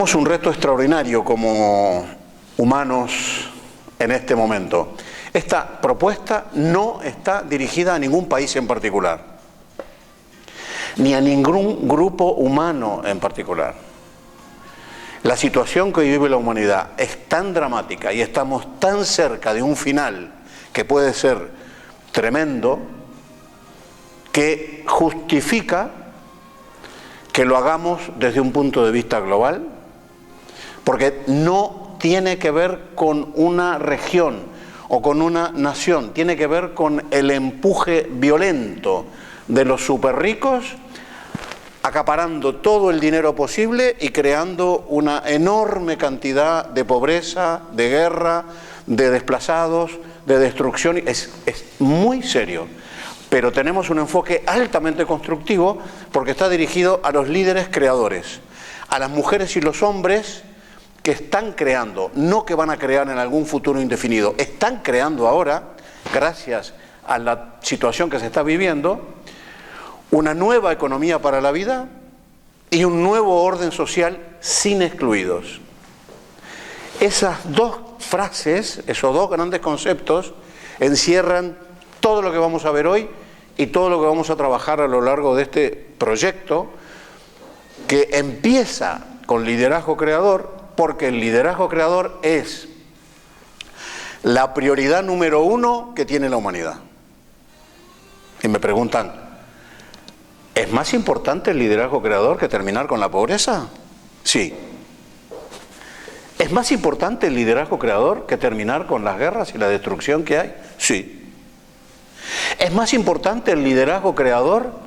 Tenemos un reto extraordinario como humanos en este momento. Esta propuesta no está dirigida a ningún país en particular, ni a ningún grupo humano en particular. La situación que hoy vive la humanidad es tan dramática y estamos tan cerca de un final que puede ser tremendo, que justifica que lo hagamos desde un punto de vista global, porque no tiene que ver con una región o con una nación, tiene que ver con el empuje violento de los superricos, acaparando todo el dinero posible y creando una enorme cantidad de pobreza, de guerra, de desplazados, de destrucción. Es muy serio. Pero tenemos un enfoque altamente constructivo porque está dirigido a los líderes creadores, a las mujeres y los hombres que están creando, no que van a crear en algún futuro indefinido, están creando ahora, gracias a la situación que se está viviendo, una nueva economía para la vida y un nuevo orden social sin excluidos. Esas dos frases, esos dos grandes conceptos, encierran todo lo que vamos a ver hoy y todo lo que vamos a trabajar a lo largo de este proyecto, que empieza con liderazgo creador, porque el liderazgo creador es la prioridad número uno que tiene la humanidad. Y me preguntan, ¿es más importante el liderazgo creador que terminar con la pobreza? Sí. ¿Es más importante el liderazgo creador que terminar con las guerras y la destrucción que hay? Sí. ¿Es más importante el liderazgo creador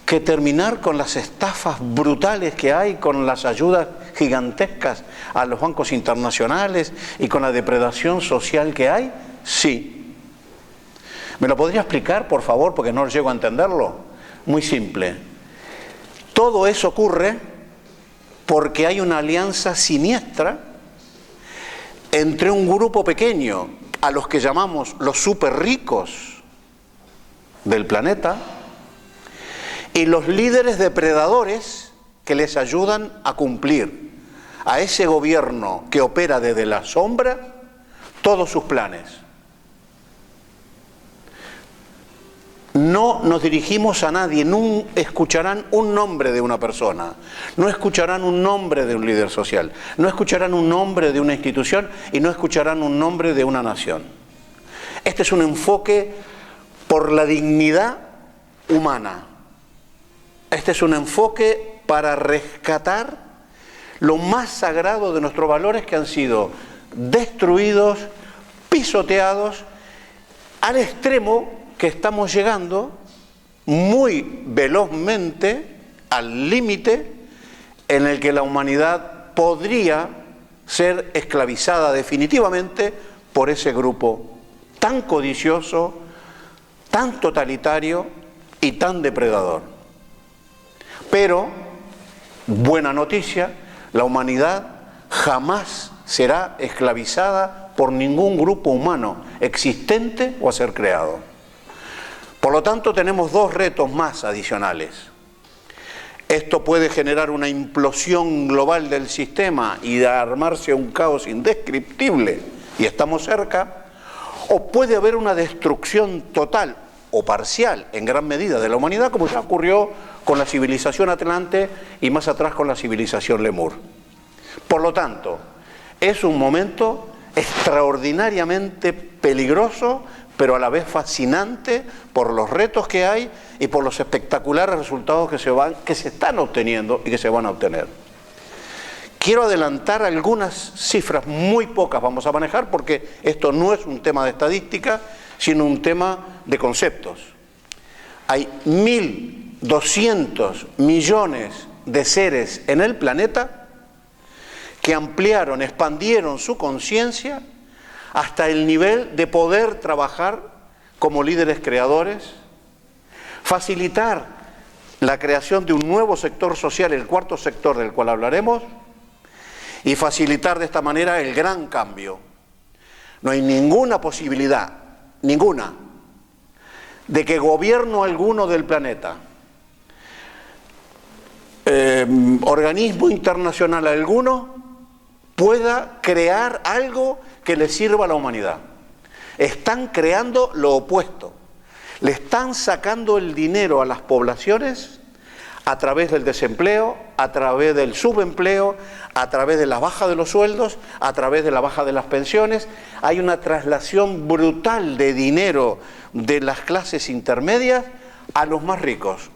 que terminar con las estafas brutales que hay, con las ayudas gigantescas a los bancos internacionales y con la depredación social que hay? Sí. ¿Me lo podría explicar, por favor, porque no llego a entenderlo? Muy simple. Todo eso ocurre porque hay una alianza siniestra entre un grupo pequeño, a los que llamamos los súper ricos del planeta, y los líderes depredadores que les ayudan a cumplir a ese gobierno que opera desde la sombra todos sus planes. No nos dirigimos a nadie, no escucharán un nombre de una persona, no escucharán un nombre de un líder social, no escucharán un nombre de una institución y no escucharán un nombre de una nación. Este es un enfoque por la dignidad humana. Este es un enfoque para rescatar lo más sagrado de nuestros valores que han sido destruidos, pisoteados, al extremo que estamos llegando muy velozmente al límite en el que la humanidad podría ser esclavizada definitivamente por ese grupo tan codicioso, tan totalitario y tan depredador. Pero, buena noticia, la humanidad jamás será esclavizada por ningún grupo humano existente o a ser creado. Por lo tanto, tenemos dos retos más adicionales. Esto puede generar una implosión global del sistema y armarse un caos indescriptible, y estamos cerca, o puede haber una destrucción total o parcial, en gran medida, de la humanidad, como ya ocurrió con la civilización atlante y más atrás con la civilización lemur. Por lo tanto, es un momento extraordinariamente peligroso, pero a la vez fascinante por los retos que hay y por los espectaculares resultados que se están obteniendo y que se van a obtener. Quiero adelantar algunas cifras, muy pocas vamos a manejar, porque esto no es un tema de estadística, sino un tema de conceptos. Hay 1.200 millones de seres en el planeta que ampliaron, expandieron su conciencia hasta el nivel de poder trabajar como líderes creadores, facilitar la creación de un nuevo sector social, el cuarto sector del cual hablaremos, y facilitar de esta manera el gran cambio. No hay ninguna posibilidad, ninguna, de que gobierno alguno del planeta organismo internacional alguno pueda crear algo que le sirva a la humanidad. Están creando lo opuesto. Le están sacando el dinero a las poblaciones a través del desempleo, a través del subempleo, a través de la baja de los sueldos, a través de la baja de las pensiones. Hay una traslación brutal de dinero de las clases intermedias a los más ricos.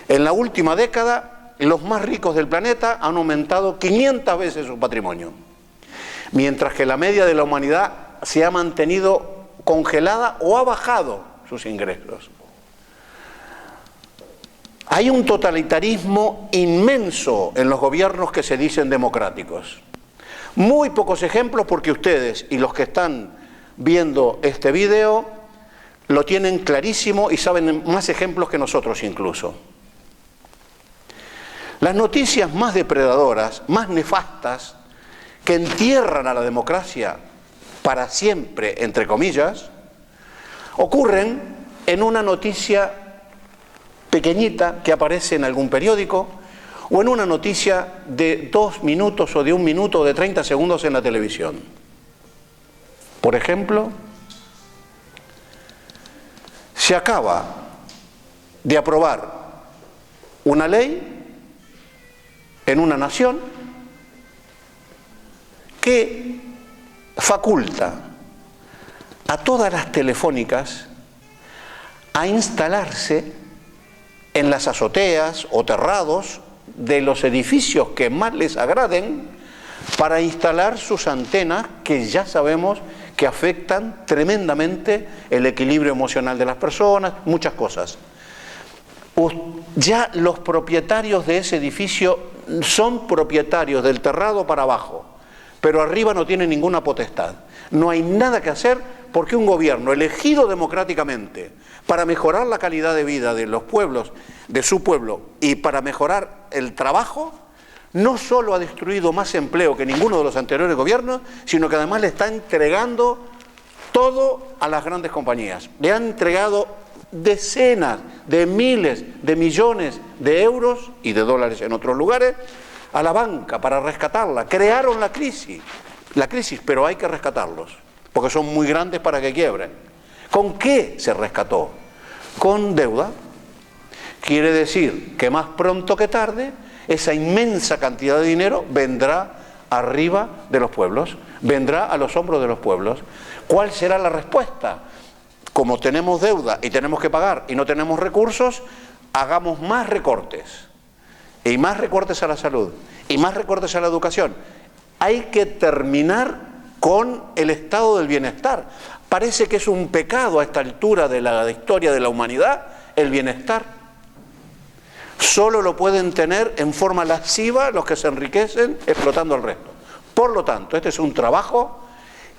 En la última década, los más ricos del planeta han aumentado 500 veces su patrimonio, mientras que la media de la humanidad se ha mantenido congelada o ha bajado sus ingresos. Hay un totalitarismo inmenso en los gobiernos que se dicen democráticos. Muy pocos ejemplos, porque ustedes y los que están viendo este video lo tienen clarísimo y saben más ejemplos que nosotros incluso. Las noticias más depredadoras, más nefastas, que entierran a la democracia para siempre, entre comillas, ocurren en una noticia pequeñita que aparece en algún periódico o en una noticia de 2 minutos o de 1 minuto o de 30 segundos en la televisión. Por ejemplo, se acaba de aprobar una ley en una nación que faculta a todas las telefónicas a instalarse en las azoteas o terrados de los edificios que más les agraden para instalar sus antenas, que ya sabemos que afectan tremendamente el equilibrio emocional de las personas, muchas cosas. Ya los propietarios de ese edificio son propietarios del terrado para abajo, pero arriba no tienen ninguna potestad. No hay nada que hacer porque un gobierno elegido democráticamente para mejorar la calidad de vida de los pueblos, de su pueblo, y para mejorar el trabajo, no solo ha destruido más empleo que ninguno de los anteriores gobiernos, sino que además le está entregando todo a las grandes compañías. Le han entregado decenas de miles de millones de euros y de dólares en otros lugares a la banca para rescatarla. Crearon la crisis, pero hay que rescatarlos, porque son muy grandes para que quiebren. ¿Con qué se rescató? Con deuda. Quiere decir que más pronto que tarde esa inmensa cantidad de dinero vendrá arriba de los pueblos, vendrá a los hombros de los pueblos. ¿Cuál será la respuesta? Como tenemos deuda y tenemos que pagar y no tenemos recursos, hagamos más recortes. Y más recortes a la salud, y más recortes a la educación. Hay que terminar con el estado del bienestar. Parece que es un pecado a esta altura de la historia de la humanidad el bienestar. Solo lo pueden tener en forma lasciva los que se enriquecen explotando al resto. Por lo tanto, este es un trabajo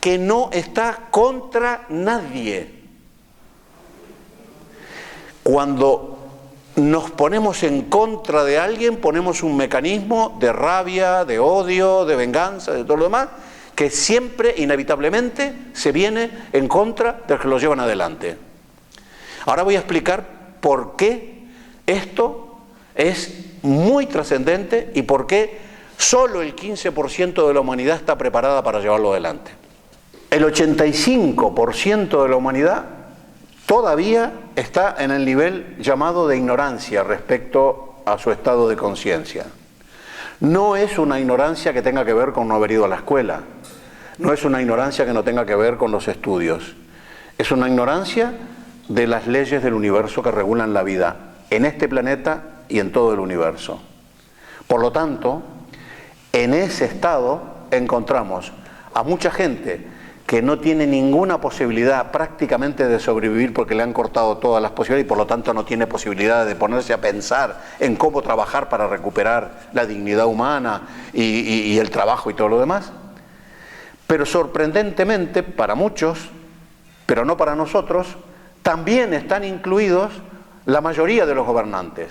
que no está contra nadie. Cuando nos ponemos en contra de alguien, ponemos un mecanismo de rabia, de odio, de venganza, de todo lo demás, que siempre, inevitablemente, se viene en contra de los que lo llevan adelante. Ahora voy a explicar por qué esto es muy trascendente y por qué solo el 15% de la humanidad está preparada para llevarlo adelante. El 85% de la humanidad todavía está en el nivel llamado de ignorancia respecto a su estado de conciencia. No es una ignorancia que tenga que ver con no haber ido a la escuela, no es una ignorancia que no tenga que ver con los estudios, es una ignorancia de las leyes del universo que regulan la vida en este planeta y en todo el universo. Por lo tanto, en ese estado encontramos a mucha gente que no tiene ninguna posibilidad prácticamente de sobrevivir porque le han cortado todas las posibilidades y por lo tanto no tiene posibilidad de ponerse a pensar en cómo trabajar para recuperar la dignidad humana y el trabajo y todo lo demás. Pero sorprendentemente para muchos, pero no para nosotros, también están incluidos la mayoría de los gobernantes.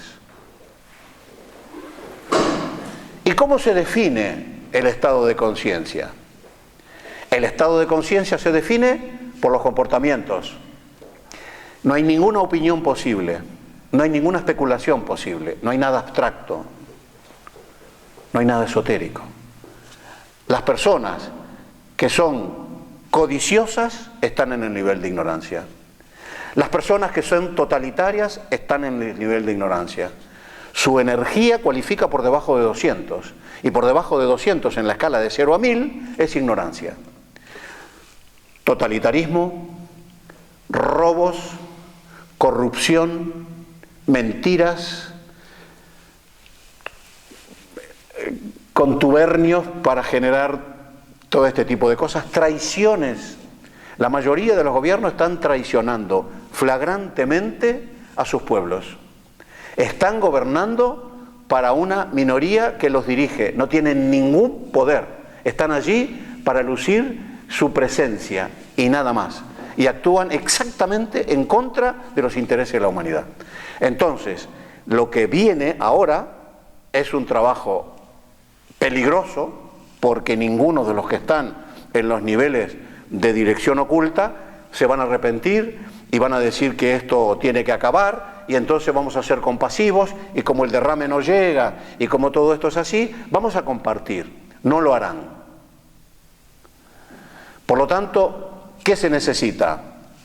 ¿Y cómo se define el estado de conciencia? El estado de conciencia se define por los comportamientos. No hay ninguna opinión posible, no hay ninguna especulación posible, no hay nada abstracto, no hay nada esotérico. Las personas que son codiciosas están en el nivel de ignorancia. Las personas que son totalitarias están en el nivel de ignorancia. Su energía cualifica por debajo de 200, y por debajo de 200 en la escala de 0 a 1000 es ignorancia. Totalitarismo, robos, corrupción, mentiras, contubernios para generar todo este tipo de cosas, traiciones. La mayoría de los gobiernos están traicionando flagrantemente a sus pueblos. Están gobernando para una minoría que los dirige, no tienen ningún poder, están allí para lucir su presencia y nada más, y actúan exactamente en contra de los intereses de la humanidad. Entonces, lo que viene ahora es un trabajo peligroso, porque ninguno de los que están en los niveles de dirección oculta se van a arrepentir y van a decir que esto tiene que acabar, y entonces vamos a ser compasivos, y como el derrame no llega y como todo esto es así, vamos a compartir. No lo harán. Por lo tanto, ¿qué se necesita?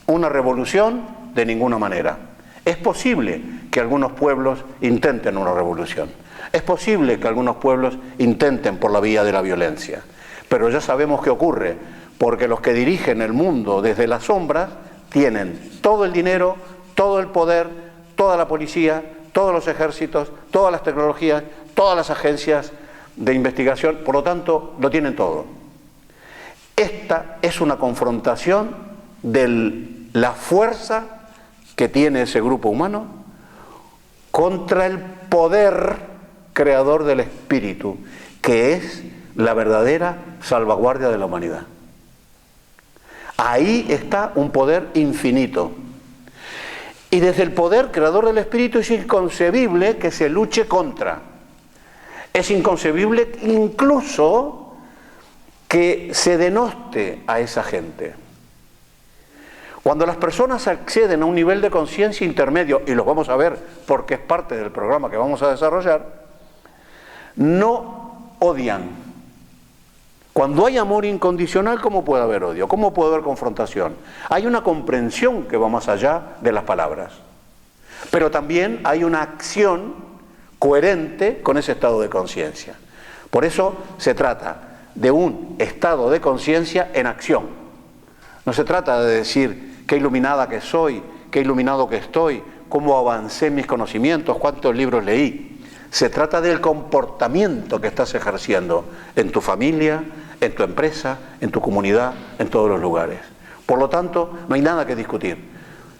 ¿Una revolución? De ninguna manera. Es posible que algunos pueblos intenten una revolución. Es posible que algunos pueblos intenten por la vía de la violencia. Pero ya sabemos qué ocurre, porque los que dirigen el mundo desde las sombras tienen todo el dinero, todo el poder, toda la policía, todos los ejércitos, todas las tecnologías, todas las agencias de investigación, por lo tanto, lo tienen todo. Esta es una confrontación de la fuerza que tiene ese grupo humano contra el poder creador del espíritu, que es la verdadera salvaguardia de la humanidad. Ahí está un poder infinito. Y desde el poder creador del espíritu es inconcebible que se luche contra. Es inconcebible incluso que se denoste a esa gente. Cuando las personas acceden a un nivel de conciencia intermedio, y los vamos a ver porque es parte del programa que vamos a desarrollar, no odian. Cuando hay amor incondicional, ¿cómo puede haber odio? ¿Cómo puede haber confrontación? Hay una comprensión que va más allá de las palabras. Pero también hay una acción coherente con ese estado de conciencia. Por eso se trata de un estado de conciencia en acción. No se trata de decir qué iluminada que soy, qué iluminado que estoy, cómo avancé en mis conocimientos, cuántos libros leí. Se trata del comportamiento que estás ejerciendo en tu familia, en tu empresa, en tu comunidad, en todos los lugares. Por lo tanto, no hay nada que discutir.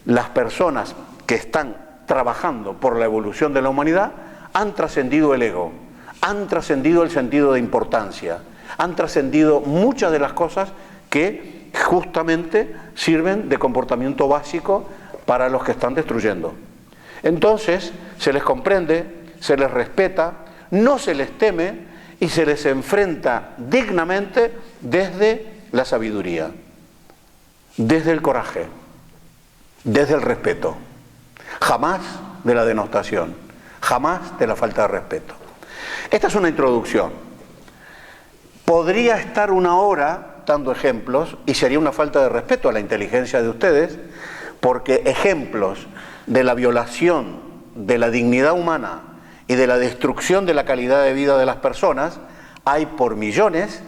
Las personas que están trabajando por la evolución de la humanidad han trascendido el ego, han trascendido el sentido de importancia, han trascendido muchas de las cosas que justamente sirven de comportamiento básico para los que están destruyendo. Entonces, se les comprende, se les respeta, no se les teme y se les enfrenta dignamente desde la sabiduría, desde el coraje, desde el respeto, jamás de la denostación, jamás de la falta de respeto. Esta es una introducción. Podría estar una hora dando ejemplos y sería una falta de respeto a la inteligencia de ustedes, porque ejemplos de la violación de la dignidad humana y de la destrucción de la calidad de vida de las personas hay por millones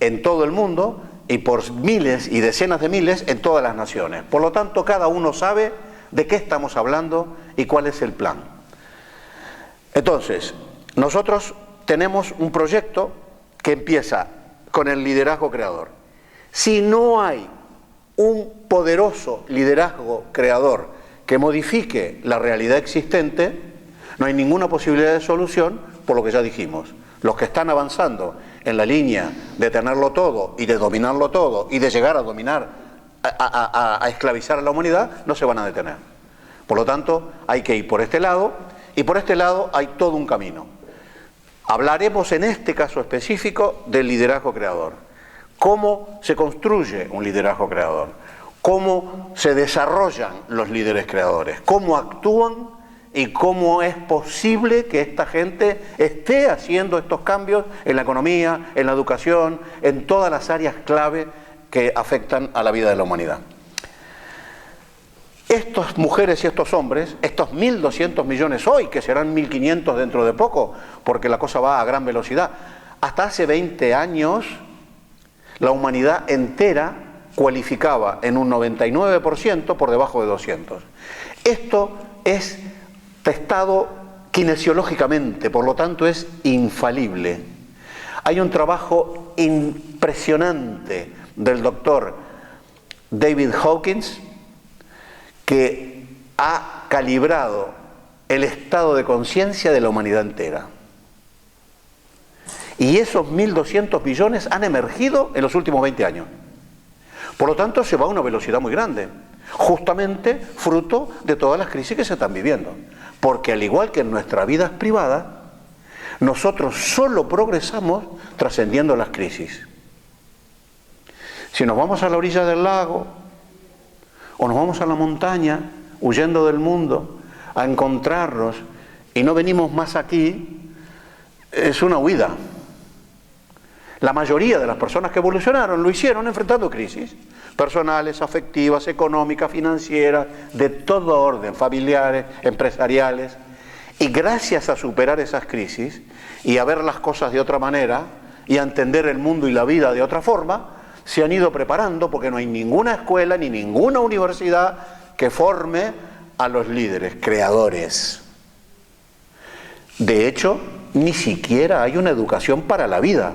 en todo el mundo y por miles y decenas de miles en todas las naciones. Por lo tanto, cada uno sabe de qué estamos hablando y cuál es el plan. Entonces, nosotros tenemos un proyecto que empieza con el liderazgo creador. Si no hay un poderoso liderazgo creador que modifique la realidad existente, no hay ninguna posibilidad de solución, por lo que ya dijimos. Los que están avanzando en la línea de tenerlo todo y de dominarlo todo y de llegar a dominar, a esclavizar a la humanidad, no se van a detener. Por lo tanto, hay que ir por este lado, y por este lado hay todo un camino. Hablaremos en este caso específico del liderazgo creador. ¿Cómo se construye un liderazgo creador? ¿Cómo se desarrollan los líderes creadores? ¿Cómo actúan y cómo es posible que esta gente esté haciendo estos cambios en la economía, en la educación, en todas las áreas clave que afectan a la vida de la humanidad. Estas mujeres y estos hombres, estos 1.200 millones hoy, que serán 1.500 dentro de poco, porque la cosa va a gran velocidad, hasta hace 20 años la humanidad entera cualificaba en un 99% por debajo de 200. Esto es testado kinesiológicamente, por lo tanto es infalible. Hay un trabajo impresionante del doctor David Hawkins que ha calibrado el estado de conciencia de la humanidad entera. Y esos 1.200 billones han emergido en los últimos 20 años. Por lo tanto, se va a una velocidad muy grande, justamente fruto de todas las crisis que se están viviendo. Porque al igual que en nuestras vidas privadas, nosotros solo progresamos trascendiendo las crisis. Si nos vamos a la orilla del lago, o nos vamos a la montaña, huyendo del mundo, a encontrarnos, y no venimos más aquí, es una huida. La mayoría de las personas que evolucionaron lo hicieron enfrentando crisis personales, afectivas, económicas, financieras, de todo orden, familiares, empresariales. Y gracias a superar esas crisis y a ver las cosas de otra manera y a entender el mundo y la vida de otra forma, se han ido preparando, porque no hay ninguna escuela ni ninguna universidad que forme a los líderes, creadores. De hecho, ni siquiera hay una educación para la vida.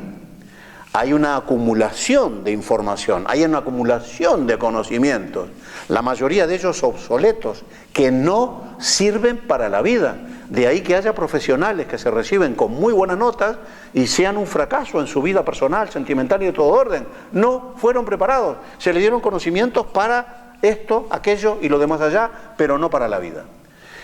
Hay una acumulación de información, hay una acumulación de conocimientos, la mayoría de ellos obsoletos, que no sirven para la vida. De ahí que haya profesionales que se reciben con muy buenas notas y sean un fracaso en su vida personal, sentimental y de todo orden. No fueron preparados, se le dieron conocimientos para esto, aquello y lo demás allá, pero no para la vida.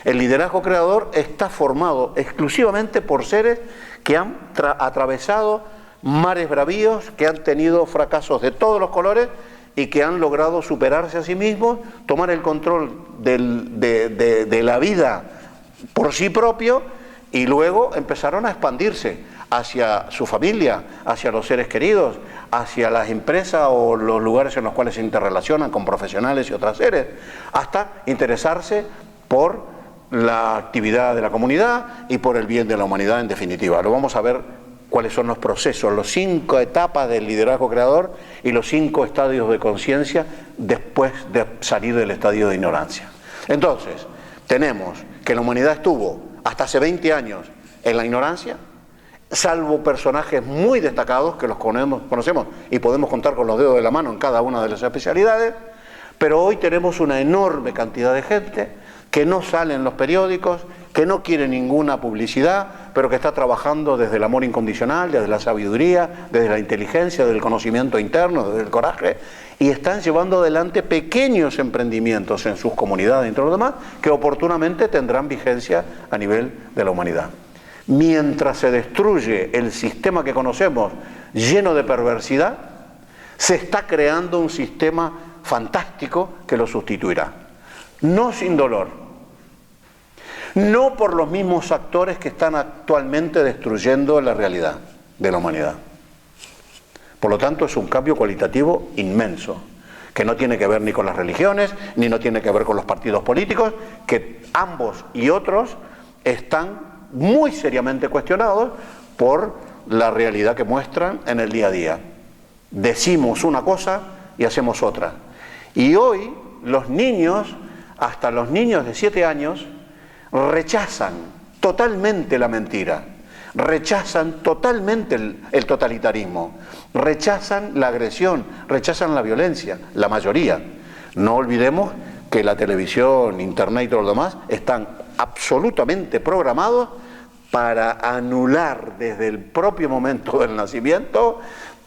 El liderazgo creador está formado exclusivamente por seres que han atravesado mares bravíos, que han tenido fracasos de todos los colores y que han logrado superarse a sí mismos, tomar el control de la vida por sí propio, y luego empezaron a expandirse hacia su familia, hacia los seres queridos, hacia las empresas o los lugares en los cuales se interrelacionan con profesionales y otros seres, hasta interesarse por la actividad de la comunidad y por el bien de la humanidad en definitiva. Lo vamos a ver cuáles son los procesos, las 5 etapas del liderazgo creador y los 5 estadios de conciencia después de salir del estadio de ignorancia. Entonces, tenemos que la humanidad estuvo hasta hace 20 años en la ignorancia, salvo personajes muy destacados que los conocemos y podemos contar con los dedos de la mano en cada una de las especialidades, pero hoy tenemos una enorme cantidad de gente que no sale en los periódicos, que no quiere ninguna publicidad, pero que está trabajando desde el amor incondicional, desde la sabiduría, desde la inteligencia, desde el conocimiento interno, desde el coraje, y están llevando adelante pequeños emprendimientos en sus comunidades y entre los demás, que oportunamente tendrán vigencia a nivel de la humanidad. Mientras se destruye el sistema que conocemos lleno de perversidad, se está creando un sistema fantástico que lo sustituirá. No sin dolor, no por los mismos actores que están actualmente destruyendo la realidad de la humanidad. Por lo tanto, es un cambio cualitativo inmenso, que no tiene que ver ni con las religiones, ni no tiene que ver con los partidos políticos, que ambos y otros están muy seriamente cuestionados por la realidad que muestran en el día a día. Decimos una cosa y hacemos otra. Y hoy los niños, hasta los niños de 7 años, rechazan totalmente la mentira, rechazan totalmente el totalitarismo, rechazan la agresión, rechazan la violencia, la mayoría. No olvidemos que la televisión, internet y todo lo demás están absolutamente programados para anular desde el propio momento del nacimiento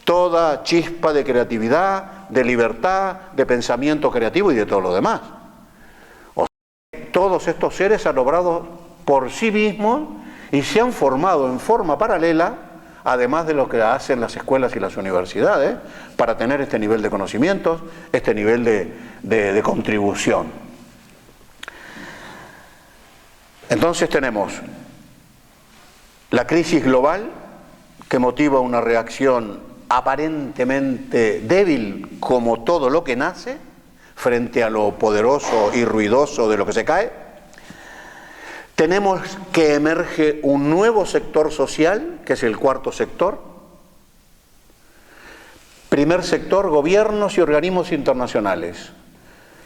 toda chispa de creatividad, de libertad, de pensamiento creativo y de todo lo demás. O sea, todos estos seres han obrado por sí mismos y se han formado en forma paralela, además de lo que hacen las escuelas y las universidades, para tener este nivel de conocimientos, este nivel de contribución. Entonces tenemos la crisis global que motiva una reacción aparentemente débil como todo lo que nace frente a lo poderoso y ruidoso de lo que se cae. Tenemos que emerge un nuevo sector social, que es el cuarto sector. Primer sector, gobiernos y organismos internacionales.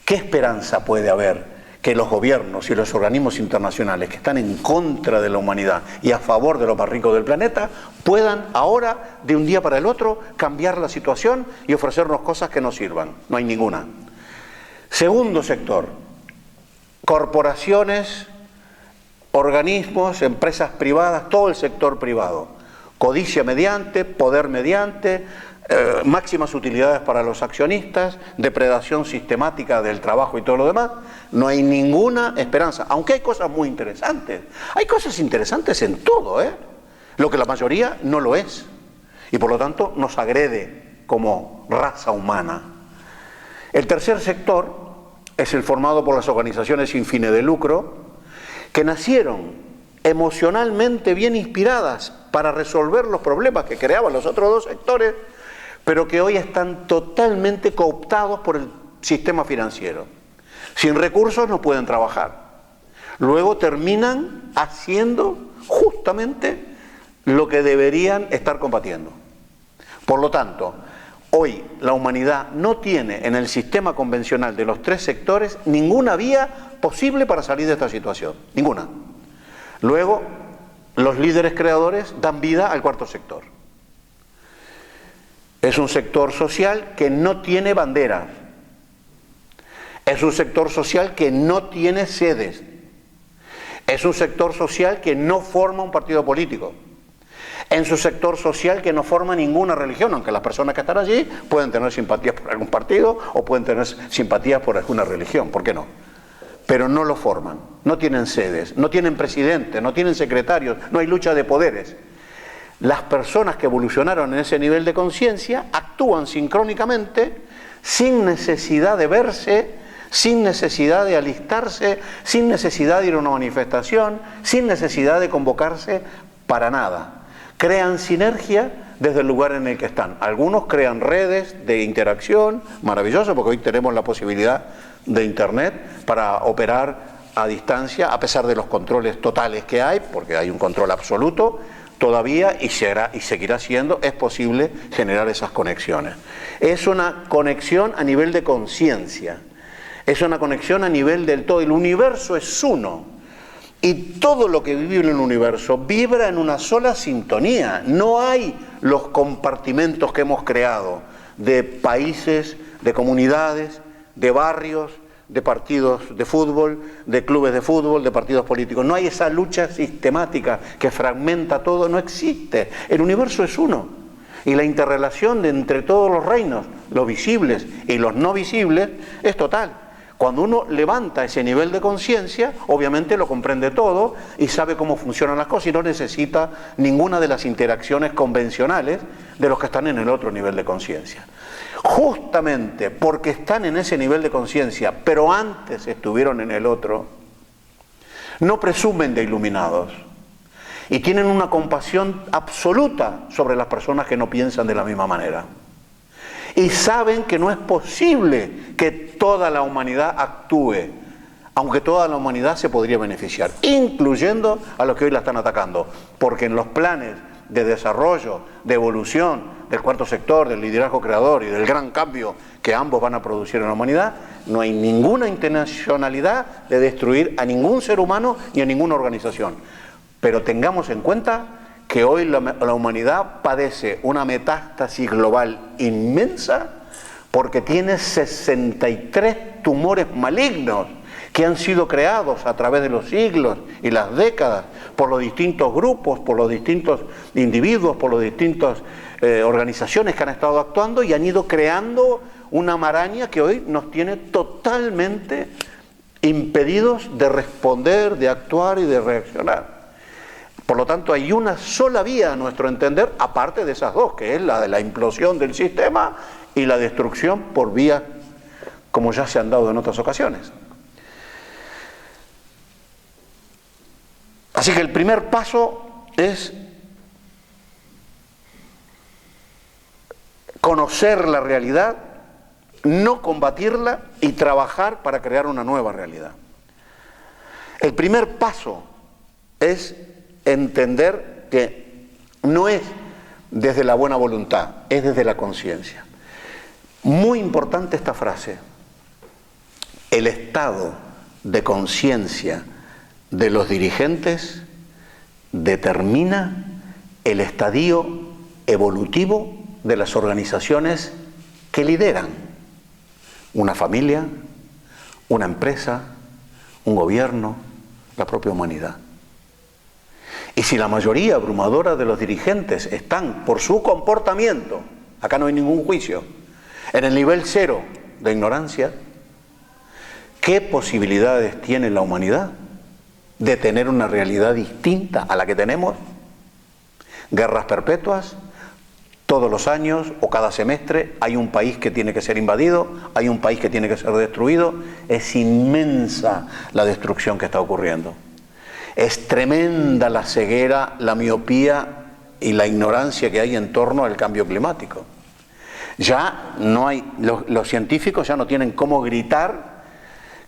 ¿Qué esperanza puede haber que los gobiernos y los organismos internacionales que están en contra de la humanidad y a favor de los más ricos del planeta puedan ahora, de un día para el otro, cambiar la situación y ofrecernos cosas que nos sirvan? No hay ninguna. Segundo sector, corporaciones, organismos, empresas privadas, todo el sector privado. Codicia mediante, poder mediante, máximas utilidades para los accionistas, depredación sistemática del trabajo y todo lo demás. No hay ninguna esperanza, aunque hay cosas muy interesantes. Hay cosas interesantes en todo, lo que la mayoría no lo es. Y por lo tanto nos agrede como raza humana. El tercer sector es el formado por las organizaciones sin fines de lucro, que nacieron emocionalmente bien inspiradas para resolver los problemas que creaban los otros dos sectores, pero que hoy están totalmente cooptados por el sistema financiero. Sin recursos no pueden trabajar. Luego terminan haciendo justamente lo que deberían estar combatiendo. Por lo tanto, hoy la humanidad no tiene en el sistema convencional de los tres sectores ninguna vía posible para salir de esta situación. Ninguna. Luego, los líderes creadores dan vida al cuarto sector. Es un sector social que no tiene banderas. Es un sector social que no tiene sedes. Es un sector social que no forma un partido político. Es un sector social que no forma ninguna religión, aunque las personas que están allí pueden tener simpatías por algún partido o pueden tener simpatías por alguna religión, ¿por qué no? Pero no lo forman, no tienen sedes, no tienen presidente, no tienen secretarios, no hay lucha de poderes. Las personas que evolucionaron en ese nivel de conciencia actúan sincrónicamente, sin necesidad de verse, sin necesidad de alistarse, sin necesidad de ir a una manifestación, sin necesidad de convocarse para nada. Crean sinergia desde el lugar en el que están. Algunos crean redes de interacción, maravilloso, porque hoy tenemos la posibilidad de Internet para operar a distancia, a pesar de los controles totales que hay, porque hay un control absoluto. Todavía, y seguirá siendo, es posible generar esas conexiones. Es una conexión a nivel de conciencia, es una conexión a nivel del todo. El universo es uno, y todo lo que vive en el universo vibra en una sola sintonía. No hay los compartimentos que hemos creado de países, de comunidades, de barrios, de partidos de fútbol, de clubes de fútbol, de partidos políticos. No hay esa lucha sistemática que fragmenta todo, no existe. El universo es uno. Y la interrelación entre todos los reinos, los visibles y los no visibles, es total. Cuando uno levanta ese nivel de conciencia, obviamente lo comprende todo y sabe cómo funcionan las cosas y no necesita ninguna de las interacciones convencionales de los que están en el otro nivel de conciencia. Justamente porque están en ese nivel de conciencia, pero antes estuvieron en el otro, no presumen de iluminados y tienen una compasión absoluta sobre las personas que no piensan de la misma manera. Y saben que no es posible que toda la humanidad actúe, aunque toda la humanidad se podría beneficiar, incluyendo a los que hoy la están atacando, porque en los planes de desarrollo, de evolución, del cuarto sector, del liderazgo creador y del gran cambio que ambos van a producir en la humanidad, no hay ninguna intencionalidad de destruir a ningún ser humano ni a ninguna organización. Pero tengamos en cuenta que hoy la humanidad padece una metástasis global inmensa porque tiene 63 tumores malignos que han sido creados a través de los siglos y las décadas por los distintos grupos, por los distintos individuos, por las distintas organizaciones que han estado actuando y han ido creando una maraña que hoy nos tiene totalmente impedidos de responder, de actuar y de reaccionar. Por lo tanto, hay una sola vía, a nuestro entender, aparte de esas dos, que es la de la implosión del sistema y la destrucción por vías como ya se han dado en otras ocasiones. Así que el primer paso es conocer la realidad, no combatirla y trabajar para crear una nueva realidad. El primer paso es entender que no es desde la buena voluntad, es desde la conciencia. Muy importante esta frase. El estado de conciencia de los dirigentes determina el estadio evolutivo de las organizaciones que lideran una familia, una empresa, un gobierno, la propia humanidad. Y si la mayoría abrumadora de los dirigentes están por su comportamiento, acá no hay ningún juicio, en el nivel cero de ignorancia, ¿qué posibilidades tiene la humanidad de tener una realidad distinta a la que tenemos? Guerras perpetuas, todos los años o cada semestre hay un país que tiene que ser invadido, hay un país que tiene que ser destruido. Es inmensa la destrucción que está ocurriendo. Es tremenda la ceguera, la miopía y la ignorancia que hay en torno al cambio climático. Ya no hay, los científicos ya no tienen cómo gritar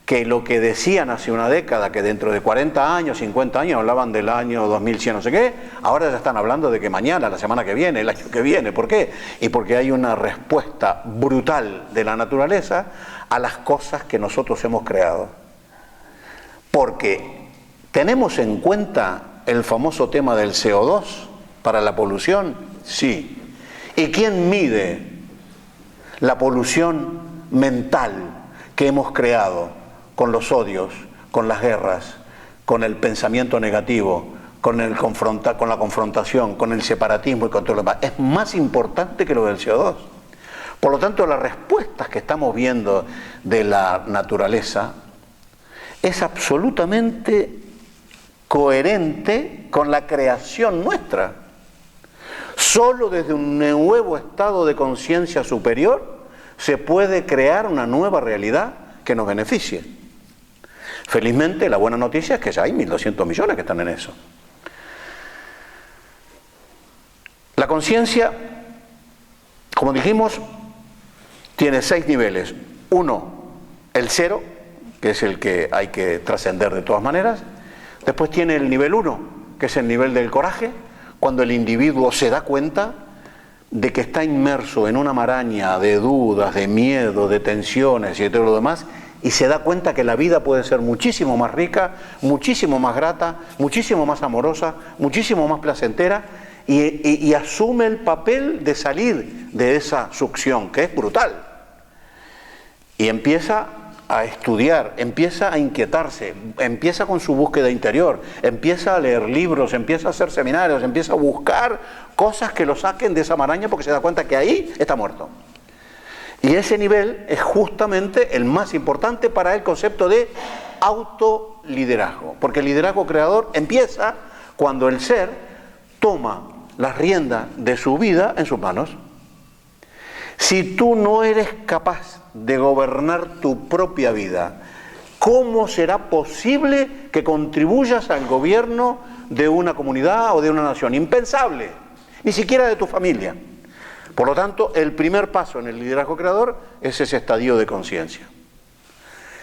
que lo que decían hace una década, que dentro de 40 años, 50 años, hablaban del año 2100 no sé qué, ahora ya están hablando de que mañana, la semana que viene, el año que viene. ¿Por qué? Y porque hay una respuesta brutal de la naturaleza a las cosas que nosotros hemos creado. Porque ¿tenemos en cuenta el famoso tema del CO2 para la polución? Sí. ¿Y quién mide la polución mental que hemos creado con los odios, con las guerras, con el pensamiento negativo, con la confrontación, con el separatismo y con todo lo demás? Es más importante que lo del CO2. Por lo tanto, las respuestas que estamos viendo de la naturaleza es absolutamente coherente con la creación nuestra. Solo desde un nuevo estado de conciencia superior se puede crear una nueva realidad que nos beneficie. Felizmente, la buena noticia es que ya hay 1.200 millones que están en eso. La conciencia, como dijimos, tiene 6 niveles. 1, el 0, que es el que hay que trascender de todas maneras. Después tiene el nivel 1, que es el nivel del coraje, cuando el individuo se da cuenta de que está inmerso en una maraña de dudas, de miedo, de tensiones y de todo lo demás, y se da cuenta que la vida puede ser muchísimo más rica, muchísimo más grata, muchísimo más amorosa, muchísimo más placentera, y asume el papel de salir de esa succión, que es brutal. Y empieza a estudiar, empieza a inquietarse, empieza con su búsqueda interior, empieza a leer libros, empieza a hacer seminarios, empieza a buscar cosas que lo saquen de esa maraña, porque se da cuenta que ahí está muerto. Y ese nivel es justamente el más importante para el concepto de autoliderazgo, porque el liderazgo creador empieza cuando el ser toma las riendas de su vida en sus manos. Si tú no eres capaz de gobernar tu propia vida, ¿cómo será posible que contribuyas al gobierno de una comunidad o de una nación? Impensable, ni siquiera de tu familia. Por lo tanto, el primer paso en el liderazgo creador es ese estadio de conciencia.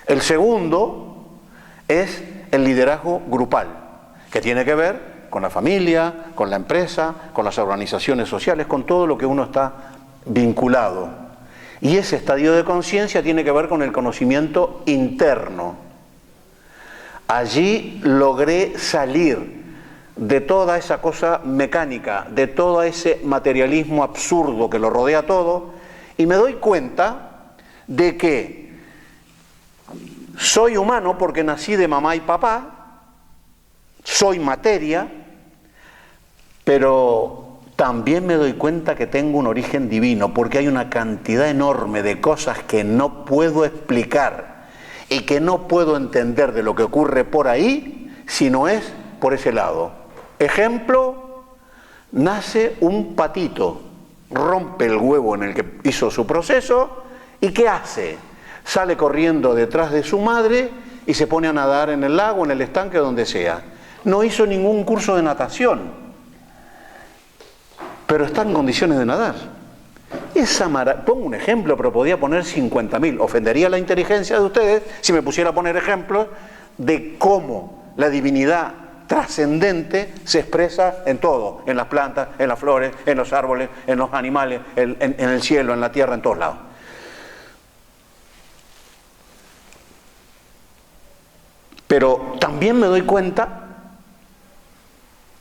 El segundo es el liderazgo grupal, que tiene que ver con la familia, con la empresa, con las organizaciones sociales, con todo lo que uno está vinculado. Y ese estadio de conciencia tiene que ver con el conocimiento interno. Allí logré salir de toda esa cosa mecánica, de todo ese materialismo absurdo que lo rodea todo, y me doy cuenta de que soy humano porque nací de mamá y papá, soy materia, pero también me doy cuenta que tengo un origen divino, porque hay una cantidad enorme de cosas que no puedo explicar y que no puedo entender de lo que ocurre por ahí, si no es por ese lado. Ejemplo, nace un patito, rompe el huevo en el que hizo su proceso, ¿y qué hace? Sale corriendo detrás de su madre y se pone a nadar en el lago, en el estanque, donde sea. no hizo ningún curso de natación, pero está en condiciones de nadar. Pongo un ejemplo, pero podía poner 50.000. Ofendería la inteligencia de ustedes si me pusiera a poner ejemplos de cómo la divinidad trascendente se expresa en todo, en las plantas, en las flores, en los árboles, en los animales, en el cielo, en la tierra, en todos lados. Pero también me doy cuenta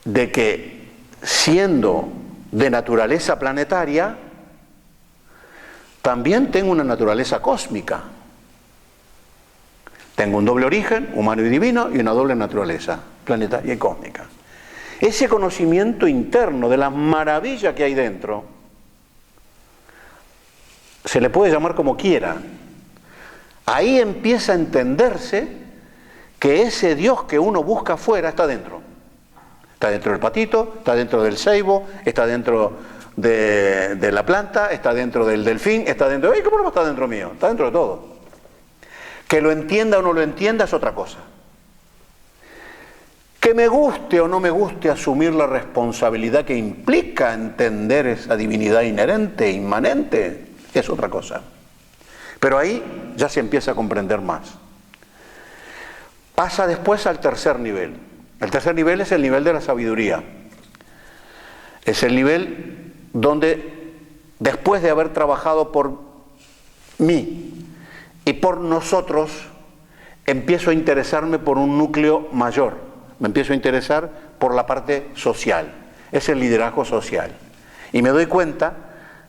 de que, siendo de naturaleza planetaria, también tengo una naturaleza cósmica. Tengo un doble origen, humano y divino, y una doble naturaleza, planetaria y cósmica. Ese conocimiento interno de la maravilla que hay dentro, se le puede llamar como quiera. Ahí empieza a entenderse que ese Dios que uno busca afuera está dentro. Está dentro del patito, está dentro del ceibo, está dentro de la planta, está dentro del delfín, está dentro... ¿Cómo no está dentro mío? Está dentro de todo. Que lo entienda o no lo entienda es otra cosa. Que me guste o no me guste asumir la responsabilidad que implica entender esa divinidad inherente, inmanente, es otra cosa. Pero ahí ya se empieza a comprender más. Pasa después al tercer nivel. El tercer nivel es el nivel de la sabiduría. Es el nivel donde, después de haber trabajado por mí y por nosotros, empiezo a interesarme por un núcleo mayor. Me empiezo a interesar por la parte social. Es el liderazgo social. Y me doy cuenta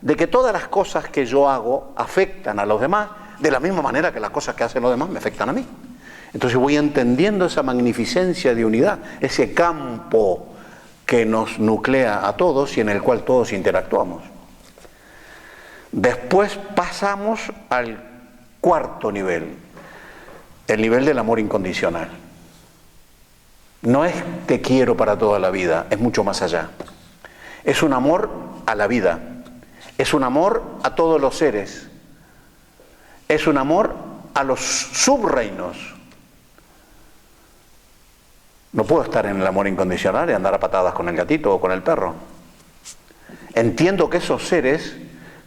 de que todas las cosas que yo hago afectan a los demás de la misma manera que las cosas que hacen los demás me afectan a mí. Entonces voy entendiendo esa magnificencia de unidad, ese campo que nos nuclea a todos y en el cual todos interactuamos. Después pasamos al cuarto nivel, el nivel del amor incondicional. No es te quiero para toda la vida, es mucho más allá. Es un amor a la vida, es un amor a todos los seres, es un amor a los subreinos. No puedo estar en el amor incondicional y andar a patadas con el gatito o con el perro. Entiendo que esos seres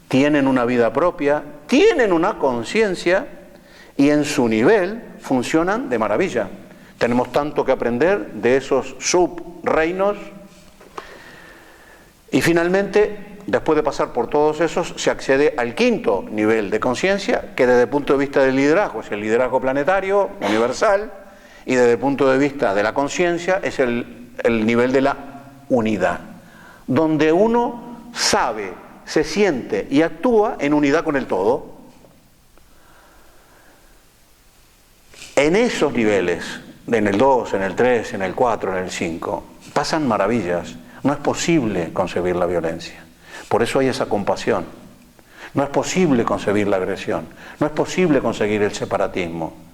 tienen una vida propia, tienen una conciencia y en su nivel funcionan de maravilla. Tenemos tanto que aprender de esos subreinos. Y finalmente, después de pasar por todos esos, se accede al quinto nivel de conciencia, que desde el punto de vista del liderazgo es el liderazgo planetario, universal, y desde el punto de vista de la conciencia es el nivel de la unidad, donde uno sabe, se siente y actúa en unidad con el todo. En esos niveles, en el 2, en el 3, en el 4, en el 5, pasan maravillas. No es posible concebir la violencia. Por eso hay esa compasión. No es posible concebir la agresión. No es posible conseguir el separatismo.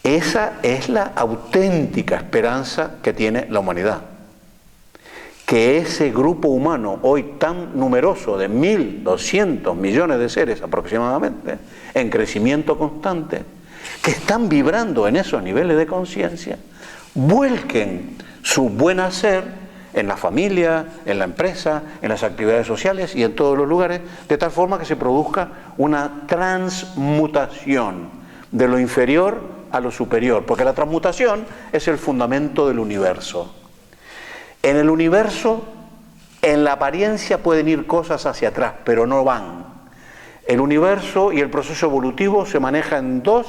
Esa es la auténtica esperanza que tiene la humanidad. Que ese grupo humano, hoy tan numeroso de 1.200 millones de seres aproximadamente, en crecimiento constante, que están vibrando en esos niveles de conciencia, vuelquen su buen hacer en la familia, en la empresa, en las actividades sociales y en todos los lugares, de tal forma que se produzca una transmutación de lo inferior a lo superior, porque la transmutación es el fundamento del universo. En el universo, en la apariencia pueden ir cosas hacia atrás, pero no van. El universo y el proceso evolutivo se maneja en dos,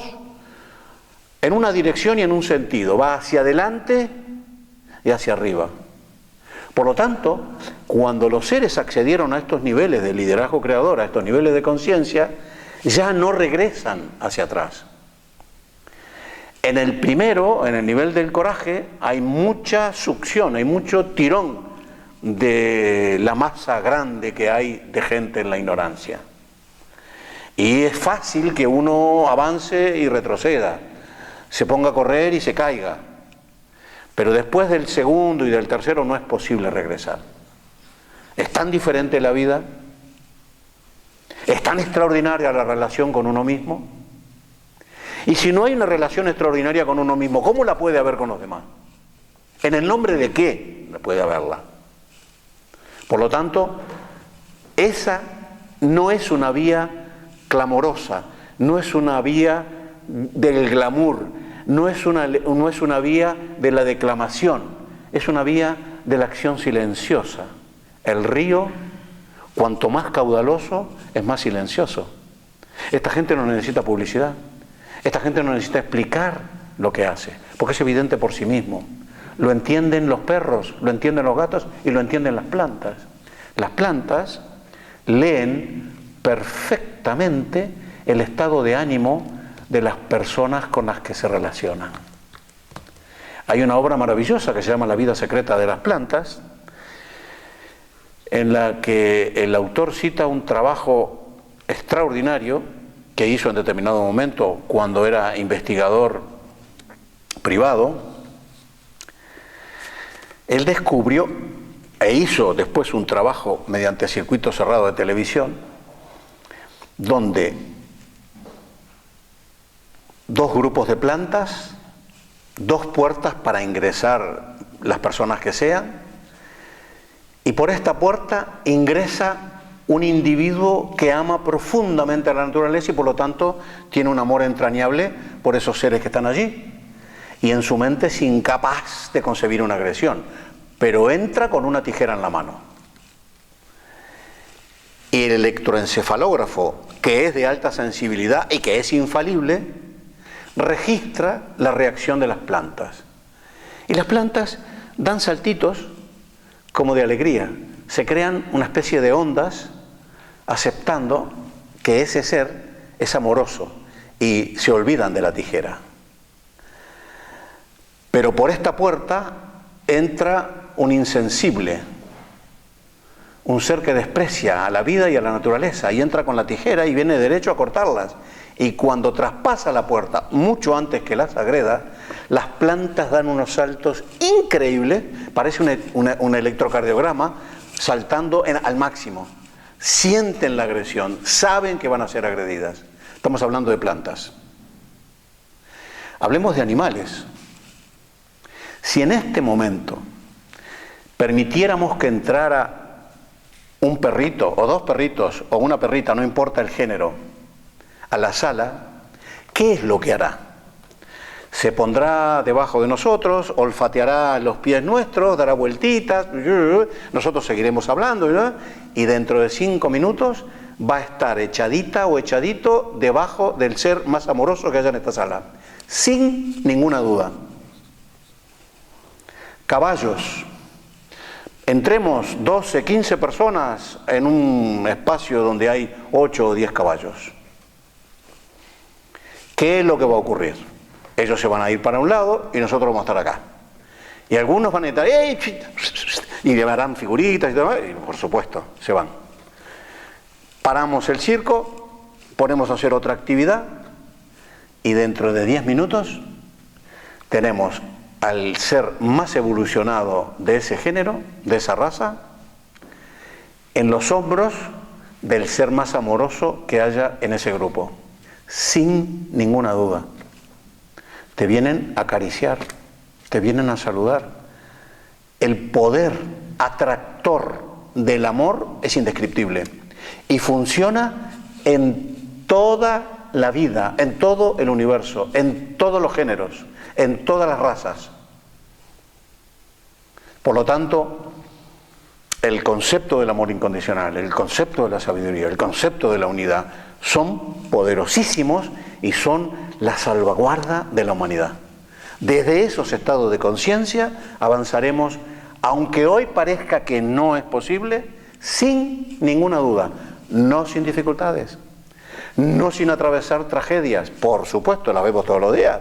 en una dirección y en un sentido, va hacia adelante y hacia arriba. Por lo tanto, cuando los seres accedieron a estos niveles de liderazgo creador, a estos niveles de conciencia, ya no regresan hacia atrás. En el primero, en el nivel del coraje, hay mucha succión, hay mucho tirón de la masa grande que hay de gente en la ignorancia. Y es fácil que uno avance y retroceda, se ponga a correr y se caiga. Pero después del segundo y del tercero no es posible regresar. Es tan diferente la vida, es tan extraordinaria la relación con uno mismo, Y si no hay una relación extraordinaria con uno mismo, ¿cómo la puede haber con los demás? ¿En el nombre de qué puede haberla? Por lo tanto, esa no es una vía clamorosa, no es una vía del glamour, no es una vía de la declamación, es una vía de la acción silenciosa. El río, cuanto más caudaloso, es más silencioso. Esta gente no necesita publicidad, esta gente no necesita explicar lo que hace, porque es evidente por sí mismo. Lo entienden los perros, lo entienden los gatos y lo entienden las plantas. Las plantas leen perfectamente el estado de ánimo de las personas con las que se relacionan. Hay una obra maravillosa que se llama La vida secreta de las plantas, en la que el autor cita un trabajo extraordinario que hizo en determinado momento cuando era investigador privado. Él descubrió e hizo después un trabajo mediante circuito cerrado de televisión, donde dos grupos de plantas, dos puertas para ingresar las personas que sean, y por esta puerta ingresa un individuo que ama profundamente a la naturaleza y por lo tanto tiene un amor entrañable por esos seres que están allí. Y en su mente es incapaz de concebir una agresión, pero entra con una tijera en la mano. Y el electroencefalógrafo, que es de alta sensibilidad y que es infalible, registra la reacción de las plantas. Y las plantas dan saltitos como de alegría. Se crean una especie de ondas aceptando que ese ser es amoroso y se olvidan de la tijera. Pero por esta puerta entra un insensible, un ser que desprecia a la vida y a la naturaleza, y entra con la tijera y viene derecho a cortarlas. Y cuando traspasa la puerta, mucho antes que las agreda, las plantas dan unos saltos increíbles, parece un electrocardiograma, saltando al máximo. Sienten la agresión, saben que van a ser agredidas. Estamos hablando de plantas. Hablemos de animales. Si en este momento permitiéramos que entrara un perrito o dos perritos o una perrita, no importa el género, a la sala, ¿qué es lo que hará? Se pondrá debajo de nosotros, olfateará los pies nuestros, dará vueltitas, nosotros seguiremos hablando, ¿no? Y dentro de 5 minutos va a estar echadita o echadito debajo del ser más amoroso que haya en esta sala, sin ninguna duda. Caballos. Entremos 12, 15 personas en un espacio donde hay 8 o 10 caballos. ¿Qué es lo que va a ocurrir? Ellos se van a ir para un lado y nosotros vamos a estar acá. Y algunos van a estar y llevarán figuritas y todo, y por supuesto, se van. Paramos el circo, ponemos a hacer otra actividad y dentro de 10 minutos tenemos al ser más evolucionado de ese género, de esa raza, en los hombros del ser más amoroso que haya en ese grupo, sin ninguna duda. Te vienen a acariciar, te vienen a saludar. El poder atractor del amor es indescriptible y funciona en toda la vida, en todo el universo, en todos los géneros, en todas las razas. Por lo tanto, el concepto del amor incondicional, el concepto de la sabiduría, el concepto de la unidad son poderosísimos y son la salvaguarda de la humanidad. Desde esos estados de conciencia avanzaremos, aunque hoy parezca que no es posible, sin ninguna duda, no sin dificultades, no sin atravesar tragedias, por supuesto, las vemos todos los días.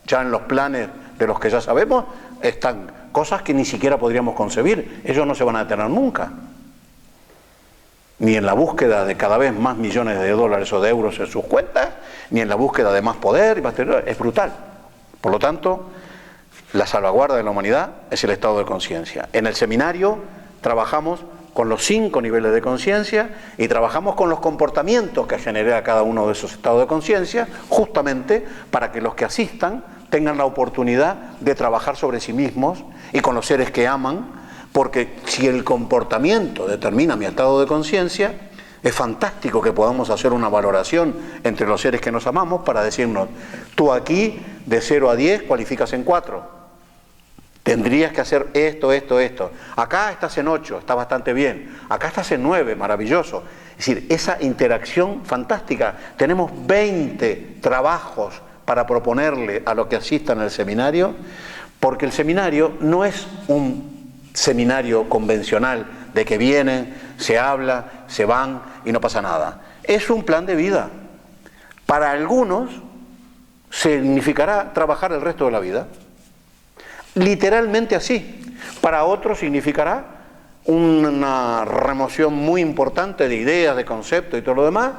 Ya en los planes de los que ya sabemos están cosas que ni siquiera podríamos concebir. Ellos no se van a detener nunca. Ni en la búsqueda de cada vez más millones de dólares o de euros en sus cuentas, ni en la búsqueda de más poder y más territorio. Es brutal. Por lo tanto, la salvaguarda de la humanidad es el estado de conciencia. En el seminario trabajamos con los 5 niveles de conciencia y trabajamos con los comportamientos que genera cada uno de esos estados de conciencia, justamente para que los que asistan tengan la oportunidad de trabajar sobre sí mismos y con los seres que aman, porque si el comportamiento determina mi estado de conciencia, es fantástico que podamos hacer una valoración entre los seres que nos amamos para decirnos, tú aquí de 0 a 10 cualificas en 4, tendrías que hacer esto, esto, esto, acá estás en 8, está bastante bien, acá estás en 9, maravilloso. Es decir, esa interacción fantástica. Tenemos 20 trabajos para proponerle a los que asistan al seminario, porque el seminario no es un seminario convencional de que vienen, se habla, se van y no pasa nada. Es un plan de vida. Para algunos significará trabajar el resto de la vida. Literalmente así. Para otros significará una remoción muy importante de ideas, de conceptos y todo lo demás,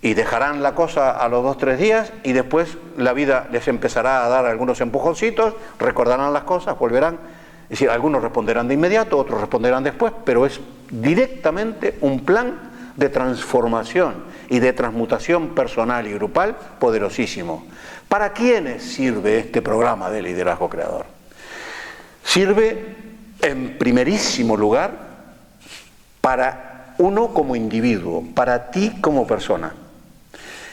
y dejarán la cosa a los 2 o 3 días y después la vida les empezará a dar algunos empujoncitos, recordarán las cosas, volverán. Es decir, algunos responderán de inmediato, otros responderán después, pero es directamente un plan de transformación y de transmutación personal y grupal poderosísimo. ¿Para quiénes sirve este programa de liderazgo creador? Sirve en primerísimo lugar para uno como individuo, para ti como persona.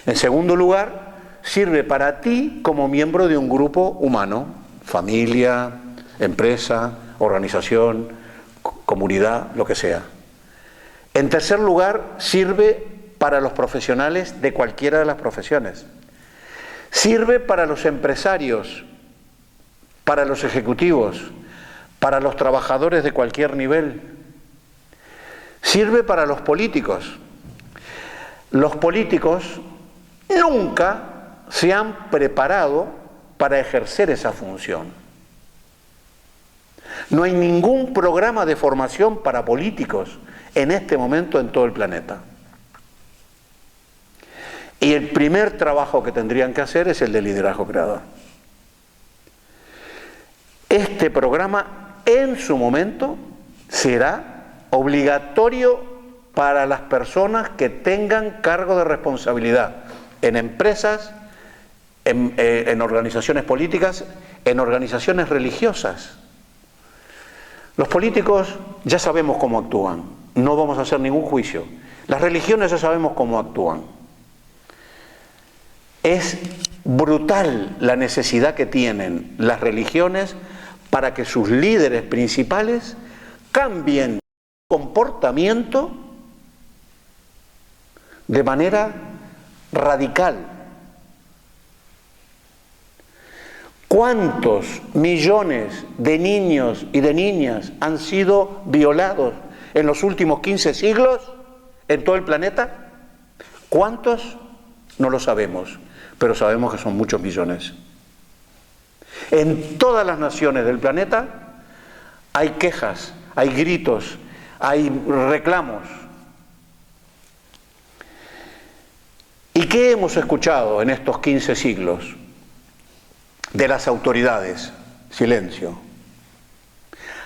En segundo lugar, sirve para ti como miembro de un grupo humano, familia, empresa, organización, comunidad, lo que sea. En tercer lugar, sirve para los profesionales de cualquiera de las profesiones. Sirve para los empresarios, para los ejecutivos, para los trabajadores de cualquier nivel. Sirve para los políticos. Los políticos nunca se han preparado para ejercer esa función. No hay ningún programa de formación para políticos en este momento en todo el planeta. Y el primer trabajo que tendrían que hacer es el de liderazgo creador. Este programa en su momento será obligatorio para las personas que tengan cargo de responsabilidad en empresas, en organizaciones políticas, en organizaciones religiosas. Los políticos ya sabemos cómo actúan, no vamos a hacer ningún juicio. Las religiones ya sabemos cómo actúan. Es brutal la necesidad que tienen las religiones para que sus líderes principales cambien su comportamiento de manera radical. ¿Cuántos millones de niños y de niñas han sido violados en los últimos 15 siglos en todo el planeta? ¿Cuántos? No lo sabemos, pero sabemos que son muchos millones. En todas las naciones del planeta hay quejas, hay gritos, hay reclamos. ¿Y qué hemos escuchado en estos 15 siglos? De las autoridades, silencio.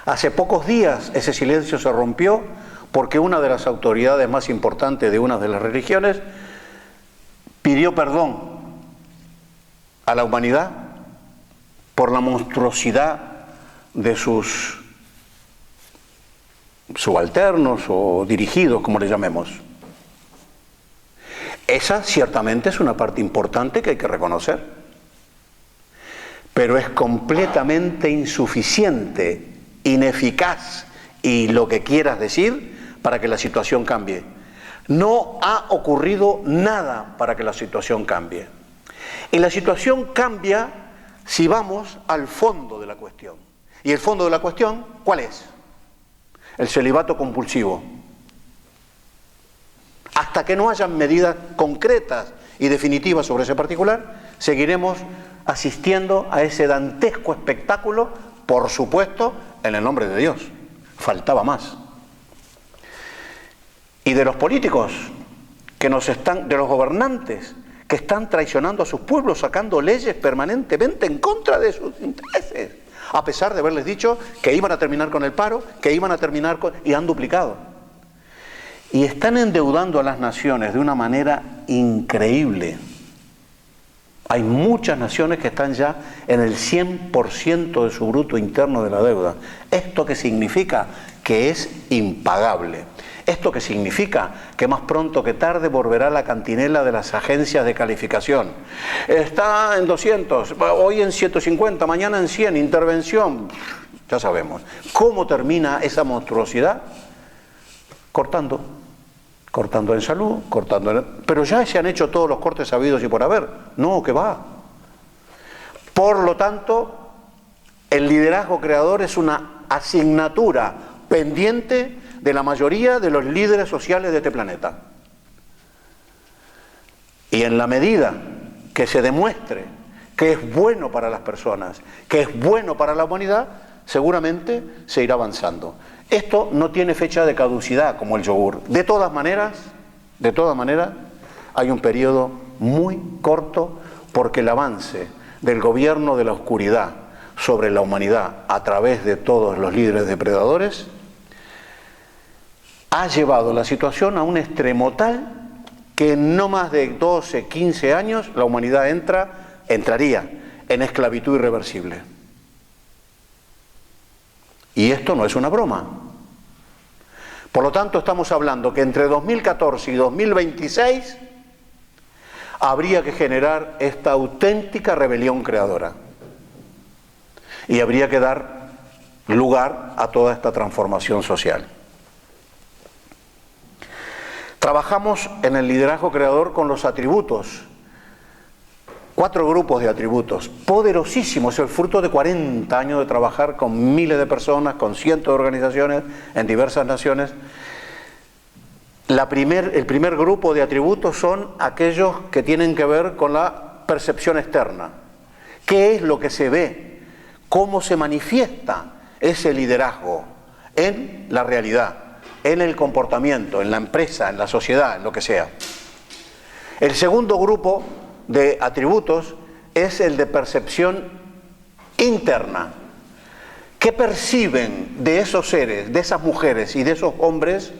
Hace pocos días ese silencio se rompió porque una de las autoridades más importantes de una de las religiones pidió perdón a la humanidad por la monstruosidad de sus subalternos o dirigidos, como le llamemos. Esa ciertamente es una parte importante que hay que reconocer. Pero es completamente insuficiente, ineficaz y lo que quieras decir para que la situación cambie. No ha ocurrido nada para que la situación cambie. Y la situación cambia si vamos al fondo de la cuestión. ¿Y el fondo de la cuestión cuál es? El celibato compulsivo. Hasta que no hayan medidas concretas y definitivas sobre ese particular, seguiremos asistiendo a ese dantesco espectáculo, por supuesto, en el nombre de Dios. Faltaba más. Y de los políticos de los gobernantes que están traicionando a sus pueblos, sacando leyes permanentemente en contra de sus intereses. a pesar de haberles dicho que iban a terminar con el paro, que iban a terminar con... y han duplicado. Y están endeudando a las naciones de una manera increíble. Hay muchas naciones que están ya en el 100% de su bruto interno de la deuda. ¿Esto qué significa? Que es impagable. ¿Esto qué significa? Que más pronto que tarde volverá la cantinela de las agencias de calificación. Está en 200, hoy en 150, mañana en 100, intervención. Ya sabemos. ¿Cómo termina esa monstruosidad? Cortando en salud, pero ya se han hecho todos los cortes habidos y por haber. No, que va. Por lo tanto, el liderazgo creador es una asignatura pendiente de la mayoría de los líderes sociales de este planeta. Y en la medida que se demuestre que es bueno para las personas, que es bueno para la humanidad, seguramente se irá avanzando. Esto no tiene fecha de caducidad como el yogur. De todas maneras, hay un periodo muy corto porque el avance del gobierno de la oscuridad sobre la humanidad a través de todos los líderes depredadores ha llevado la situación a un extremo tal que en no más de 12, 15 años la humanidad entraría en esclavitud irreversible. Y esto no es una broma. Por lo tanto, estamos hablando que entre 2014 y 2026 habría que generar esta auténtica rebelión creadora. Y habría que dar lugar a toda esta transformación social. Trabajamos en el liderazgo creador con los atributos. 4 grupos de atributos, poderosísimos, el fruto de 40 años de trabajar con miles de personas, con cientos de organizaciones en diversas naciones. El primer grupo de atributos son aquellos que tienen que ver con la percepción externa. ¿Qué es lo que se ve? ¿Cómo se manifiesta ese liderazgo en la realidad, en el comportamiento, en la empresa, en la sociedad, en lo que sea? El segundo grupo de atributos es el de percepción interna. ¿Qué perciben de esos seres, de esas mujeres y de esos hombres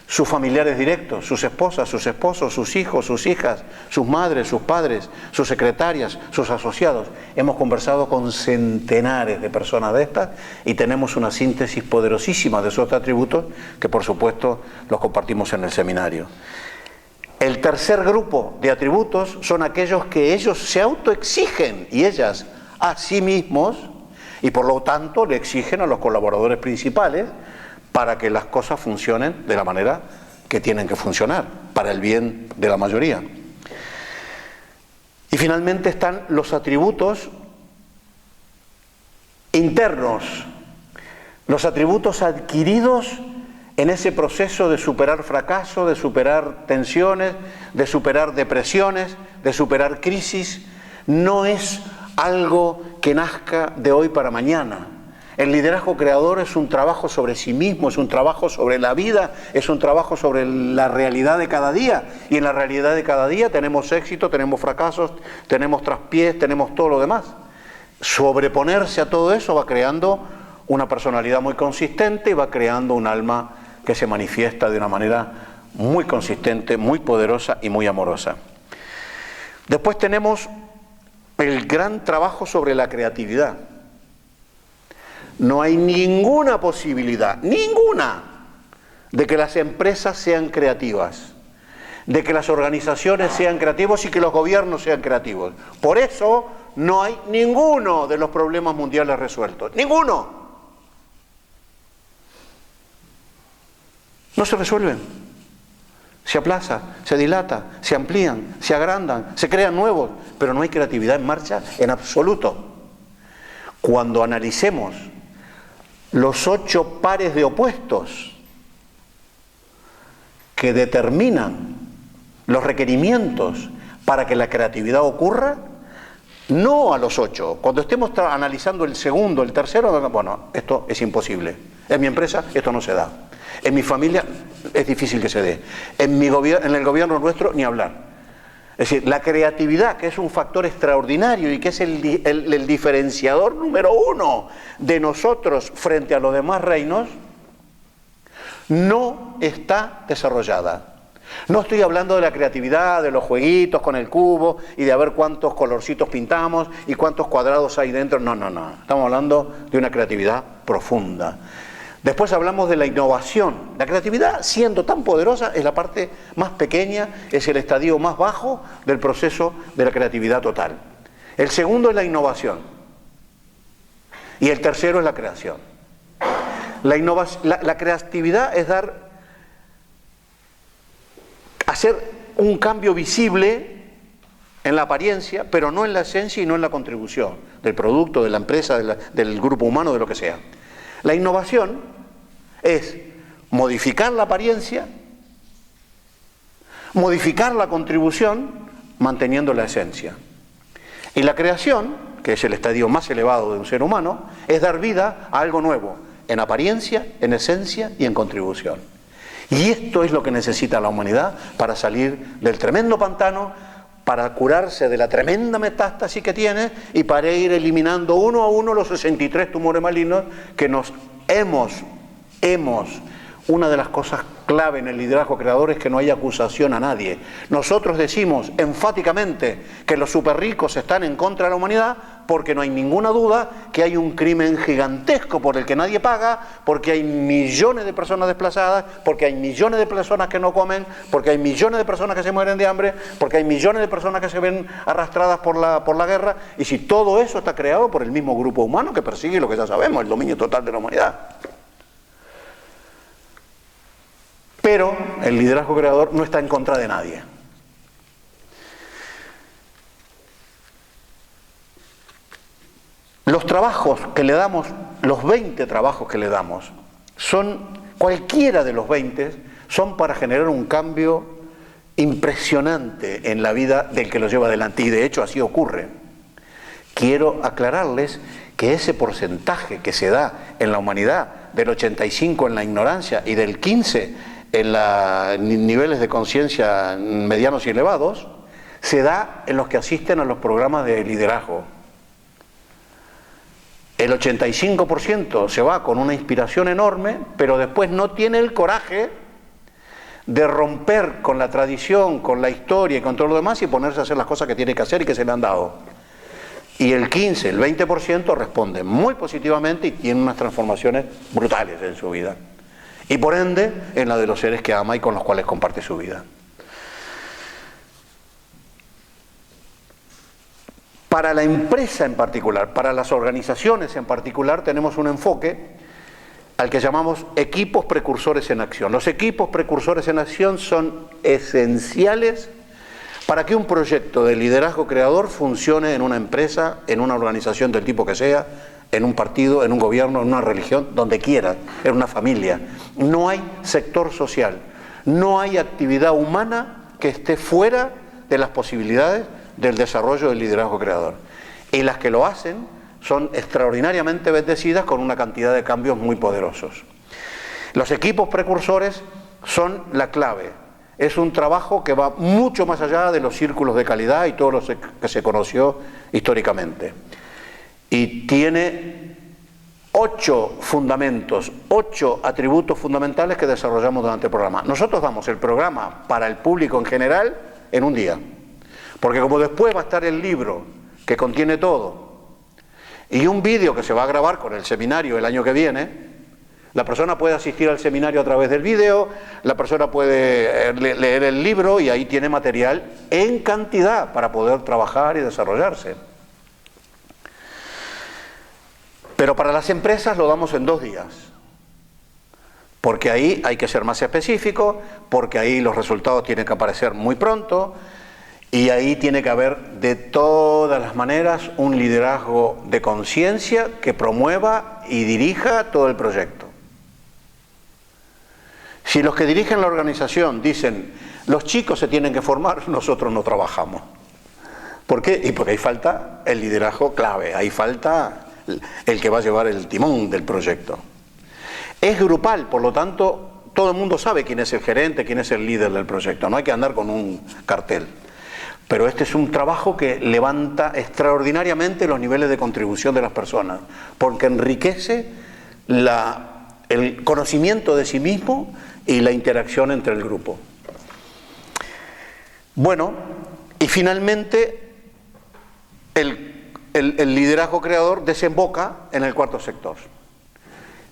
sus familiares directos, sus esposas, sus esposos, sus hijos, sus hijas, sus madres, sus padres, sus secretarias, sus asociados? Hemos conversado con centenares de personas de estas y tenemos una síntesis poderosísima de esos atributos que por supuesto los compartimos en el seminario. El tercer grupo de atributos son aquellos que ellos se autoexigen y ellas a sí mismos y por lo tanto le exigen a los colaboradores principales para que las cosas funcionen de la manera que tienen que funcionar, para el bien de la mayoría. Y finalmente están los atributos internos, los atributos adquiridos en ese proceso de superar fracasos, de superar tensiones, de superar depresiones, de superar crisis. No es algo que nazca de hoy para mañana. El liderazgo creador es un trabajo sobre sí mismo, es un trabajo sobre la vida, es un trabajo sobre la realidad de cada día. Y en la realidad de cada día tenemos éxito, tenemos fracasos, tenemos traspiés, tenemos todo lo demás. Sobreponerse a todo eso va creando una personalidad muy consistente y va creando un alma que se manifiesta de una manera muy consistente, muy poderosa y muy amorosa. Después tenemos el gran trabajo sobre la creatividad. No hay ninguna posibilidad, ninguna, de que las empresas sean creativas, de que las organizaciones sean creativos y que los gobiernos sean creativos. Por eso no hay ninguno de los problemas mundiales resueltos, ninguno. No se resuelven, se aplaza, se dilata, se amplían, se agrandan, se crean nuevos, pero no hay creatividad en marcha en absoluto. Cuando analicemos los 8 pares de opuestos que determinan los requerimientos para que la creatividad ocurra, no a los 8. Cuando estemos analizando el segundo, el tercero, bueno, esto es imposible. En mi empresa esto no se da. En mi familia es difícil que se dé. En el gobierno nuestro ni hablar. Es decir, la creatividad, que es un factor extraordinario y que es el diferenciador número uno de nosotros frente a los demás reinos, no está desarrollada. No estoy hablando de la creatividad, de los jueguitos con el cubo y de a ver cuántos colorcitos pintamos y cuántos cuadrados hay dentro. No, no, no. Estamos hablando de una creatividad profunda. Después hablamos de la innovación. La creatividad, siendo tan poderosa, es la parte más pequeña, es el estadio más bajo del proceso de la creatividad total. El segundo es la innovación. Y el tercero es la creación. La creatividad es hacer un cambio visible en la apariencia, pero no en la esencia y no en la contribución del producto, de la empresa, del grupo humano, de lo que sea. La innovación es modificar la apariencia, modificar la contribución, manteniendo la esencia. Y la creación, que es el estadio más elevado de un ser humano, es dar vida a algo nuevo, en apariencia, en esencia y en contribución. Y esto es lo que necesita la humanidad para salir del tremendo pantano, para curarse de la tremenda metástasis que tiene y para ir eliminando uno a uno los 63 tumores malignos que nos hemos. Una de las cosas clave en el liderazgo creador es que no hay acusación a nadie. Nosotros decimos enfáticamente que los superricos están en contra de la humanidad porque no hay ninguna duda que hay un crimen gigantesco por el que nadie paga, porque hay millones de personas desplazadas, porque hay millones de personas que no comen, porque hay millones de personas que se mueren de hambre, porque hay millones de personas que se ven arrastradas por la guerra, y si todo eso está creado por el mismo grupo humano que persigue lo que ya sabemos, el dominio total de la humanidad. Pero el liderazgo creador no está en contra de nadie. Los trabajos que le damos, los 20 trabajos que le damos, cualquiera de los 20, son para generar un cambio impresionante en la vida del que lo lleva adelante, y de hecho así ocurre. Quiero aclararles que ese porcentaje que se da en la humanidad, del 85 en la ignorancia y del 15 en los niveles de conciencia medianos y elevados, se da en los que asisten a los programas de liderazgo. El 85% se va con una inspiración enorme, pero después no tiene el coraje de romper con la tradición, con la historia y con todo lo demás y ponerse a hacer las cosas que tiene que hacer y que se le han dado. Y el 15, el 20% responde muy positivamente y tiene unas transformaciones brutales en su vida. Y por ende, en la de los seres que ama y con los cuales comparte su vida. Para la empresa en particular, para las organizaciones en particular, tenemos un enfoque al que llamamos equipos precursores en acción. Los equipos precursores en acción son esenciales para que un proyecto de liderazgo creador funcione en una empresa, en una organización del tipo que sea, en un partido, en un gobierno, en una religión, donde quiera, en una familia. No hay sector social, no hay actividad humana que esté fuera de las posibilidades del desarrollo del liderazgo creador. Y las que lo hacen son extraordinariamente bendecidas con una cantidad de cambios muy poderosos. Los equipos precursores son la clave. Es un trabajo que va mucho más allá de los círculos de calidad y todo lo que se conoció históricamente. Y tiene 8 fundamentos, 8 atributos fundamentales que desarrollamos durante el programa. Nosotros damos el programa para el público en general en un día, porque como después va a estar el libro que contiene todo y un vídeo que se va a grabar con el seminario el año que viene, la persona puede asistir al seminario a través del vídeo, la persona puede leer el libro y ahí tiene material en cantidad para poder trabajar y desarrollarse. Pero para las empresas lo damos en 2 días, porque ahí hay que ser más específico, porque ahí los resultados tienen que aparecer muy pronto y ahí tiene que haber de todas las maneras un liderazgo de conciencia que promueva y dirija todo el proyecto. Si los que dirigen la organización dicen los chicos se tienen que formar, nosotros no trabajamos. ¿Por qué? Y porque ahí falta el liderazgo clave, ahí falta el que va a llevar el timón del proyecto. Es grupal, por lo tanto, todo el mundo sabe quién es el gerente, quién es el líder del proyecto, no hay que andar con un cartel. Pero este es un trabajo que levanta extraordinariamente los niveles de contribución de las personas, porque enriquece el conocimiento de sí mismo y la interacción entre el grupo. Bueno, y finalmente el liderazgo creador desemboca en el cuarto sector.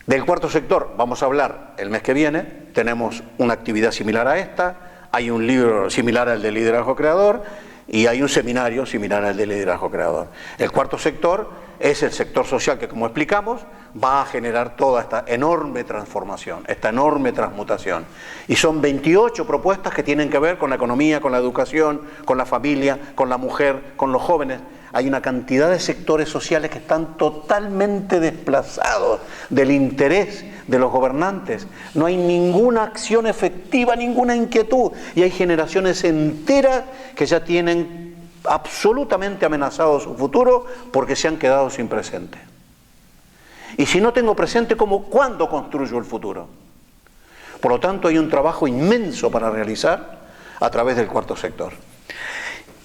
Del cuarto sector vamos a hablar el mes que viene, tenemos una actividad similar a esta, hay un libro similar al de liderazgo creador y hay un seminario similar al de liderazgo creador. El cuarto sector es el sector social que, como explicamos, va a generar toda esta enorme transformación, esta enorme transmutación. Y son 28 propuestas que tienen que ver con la economía, con la educación, con la familia, con la mujer, con los jóvenes. Hay una cantidad de sectores sociales que están totalmente desplazados del interés de los gobernantes. No hay ninguna acción efectiva, ninguna inquietud. Y hay generaciones enteras que ya tienen absolutamente amenazado su futuro porque se han quedado sin presente. Y si no tengo presente, ¿cuándo construyo el futuro? Por lo tanto, hay un trabajo inmenso para realizar a través del cuarto sector.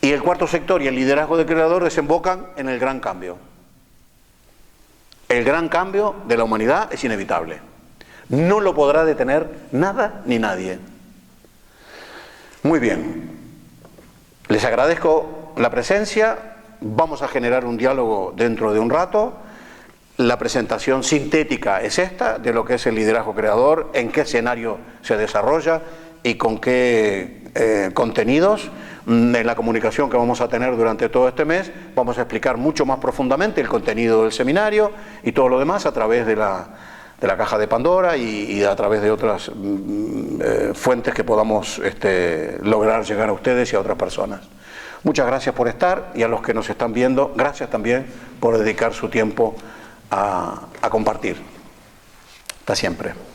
Y el cuarto sector y el liderazgo del creador desembocan en el gran cambio. El gran cambio de la humanidad es inevitable. No lo podrá detener nada ni nadie. Muy bien. Les agradezco la presencia. Vamos a generar un diálogo dentro de un rato. La presentación sintética es esta, de lo que es el liderazgo creador, en qué escenario se desarrolla y con qué contenidos. En la comunicación que vamos a tener durante todo este mes vamos a explicar mucho más profundamente el contenido del seminario y todo lo demás a través de la caja de Pandora y a través de otras fuentes que podamos lograr llegar a ustedes y a otras personas. Muchas gracias por estar, y a los que nos están viendo, gracias también por dedicar su tiempo a compartir. Hasta siempre.